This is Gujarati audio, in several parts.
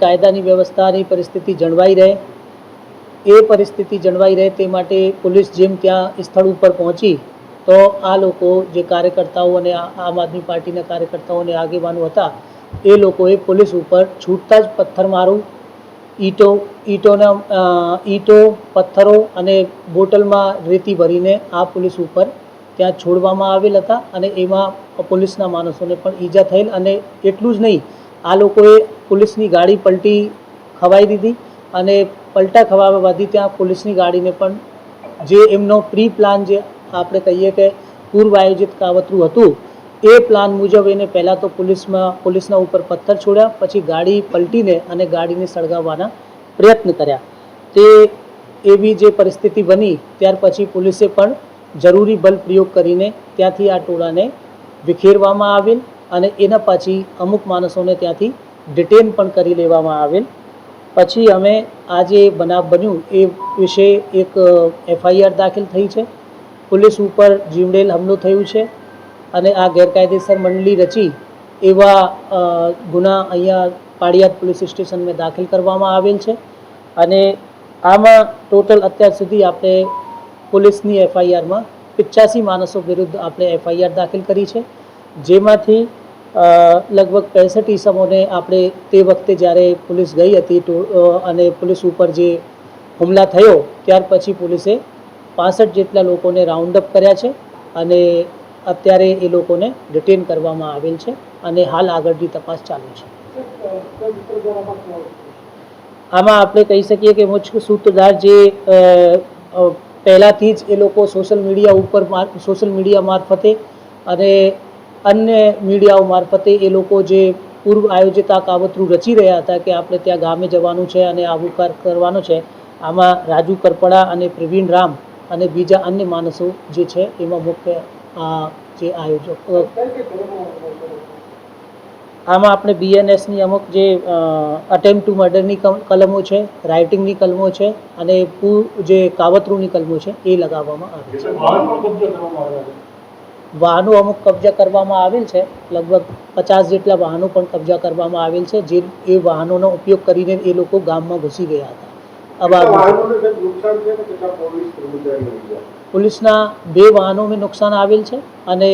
કાયદાની વ્યવસ્થાની પરિસ્થિતિ જળવાઈ રહે, એ પરિસ્થિતિ જળવાઈ રહે તે માટે પોલીસ જેમ ત્યાં સ્થળ ઉપર પહોંચી તો આ લોકો જે કાર્યકર્તાઓ અને આમ આદમી પાર્ટીના કાર્યકર્તાઓ અને આગેવાનો હતા એ લોકોએ પોલીસ ઉપર છૂટતા જ પથ્થરમારો, ઈંટો, પથ્થરો અને બોટલમાં રેતી ભરીને આ પોલીસ ઉપર ત્યાં છોડવામાં આવેલ હતા અને એમાં પોલીસના માણસોને પણ ઈજા થયેલ. અને એટલું જ નહીં, આ લોકોએ પોલીસની ગાડી પલટી ખવાઈ દીધી અને પલટા ખવાવાથી ત્યાં પોલીસની ગાડીને પણ જે એમનો પ્રી પ્લાન, જે આપણે કહીએ કે પૂર્વ આયોજિત કાવતરું હતું, એ પ્લાન મુજબ એને પહેલાં તો પોલીસના ઉપર પથ્થર છોડ્યા, પછી ગાડી પલટીને અને ગાડીને સળગાવવાના પ્રયત્ન કર્યા. તે એવી જે પરિસ્થિતિ બની ત્યાર પછી પોલીસે પણ જરૂરી બલ પ્રયોગ કરીને ત્યાંથી આ ટોળાને વિખેરવામાં આવેલ અને એના પછી અમુક માણસોને ત્યાંથી ડિટેન પણ કરી લેવામાં આવેલ. પછી અમે આ જે બનાવ બન્યું એ વિશે એક FIR દાખલ થઈ છે. પોલીસ ઉપર જીવડેલ હુમલો થયું છે અને આ ગેરકાયદેસર મંડળી રચી એવા ગુના અહીંયા પાળિયાદ પોલીસ સ્ટેશનમાં દાખલ કરવામાં આવેલ છે. અને આમાં ટોટલ અત્યાર સુધી આપણે પોલીસની FIRમાં 85 માણસો વિરુદ્ધ આપણે FIR દાખલ કરી છે, જેમાંથી લગભગ 65 ઈસમોને આપણે તે વખતે જ્યારે પોલીસ ગઈ હતી અને પોલીસ ઉપર જે હુમલા થયો ત્યાર પછી પોલીસે 65 જેટલા લોકોને રાઉન્ડ અપ કર્યા છે અને અત્યારે એ લોકોને ડિટેન કરવામાં આવેલ છે અને હાલ આગળની તપાસ ચાલુ છે. આમાં આપણે કહી શકીએ કે મુખ્ય સૂત્રધાર જે પહેલાંથી જ એ લોકો સોશિયલ મીડિયા મારફતે અને અન્ય મીડિયાઓ મારફતે એ લોકો જે પૂર્વ આયોજિત આ કાવતરું રચી રહ્યા હતા કે આપણે ત્યાં ગામે જવાનું છે અને આવું કરવાનું છે, આમાં રાજુ કરપડા અને પ્રવીણ રામ અને બીજા અન્ય માણસો જે છે એમાં મુખ્ય જે આયોજક. આમાં આપણે BNSની અમુક જે અટેમ્પ ટુ મર્ડરની કલમો છે, રાઇટિંગની કલમો છે અને જે કાવતરુંની કલમો છે એ લગાવવામાં આવે છે. વાહનો અમુક કબજા કરવામાં આવેલ છે, લગભગ 50 જેટલા વાહનો પણ કબજા કરવામાં આવેલ છે, જે એ વાહનોનો ઉપયોગ કરીને એ લોકો ગામમાં ઘૂસી ગયા હતા. પોલીસના 2 વાહનોમાં નુકસાન આવેલ છે અને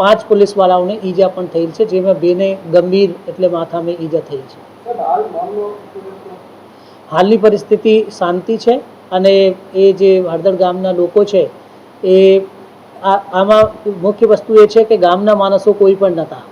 5 પોલીસવાળાઓને ઈજા પણ થયેલ છે, જેમાં 2ને ગંભીર એટલે માથામાં ઈજા થઈ છે. હાલની પરિસ્થિતિ શાંતિ છે અને એ જે હળદર ગામના લોકો છે એ આમાં મુખ્ય વસ્તુ એ છે કે ગામના માણસો કોઈ પણ નહોતા.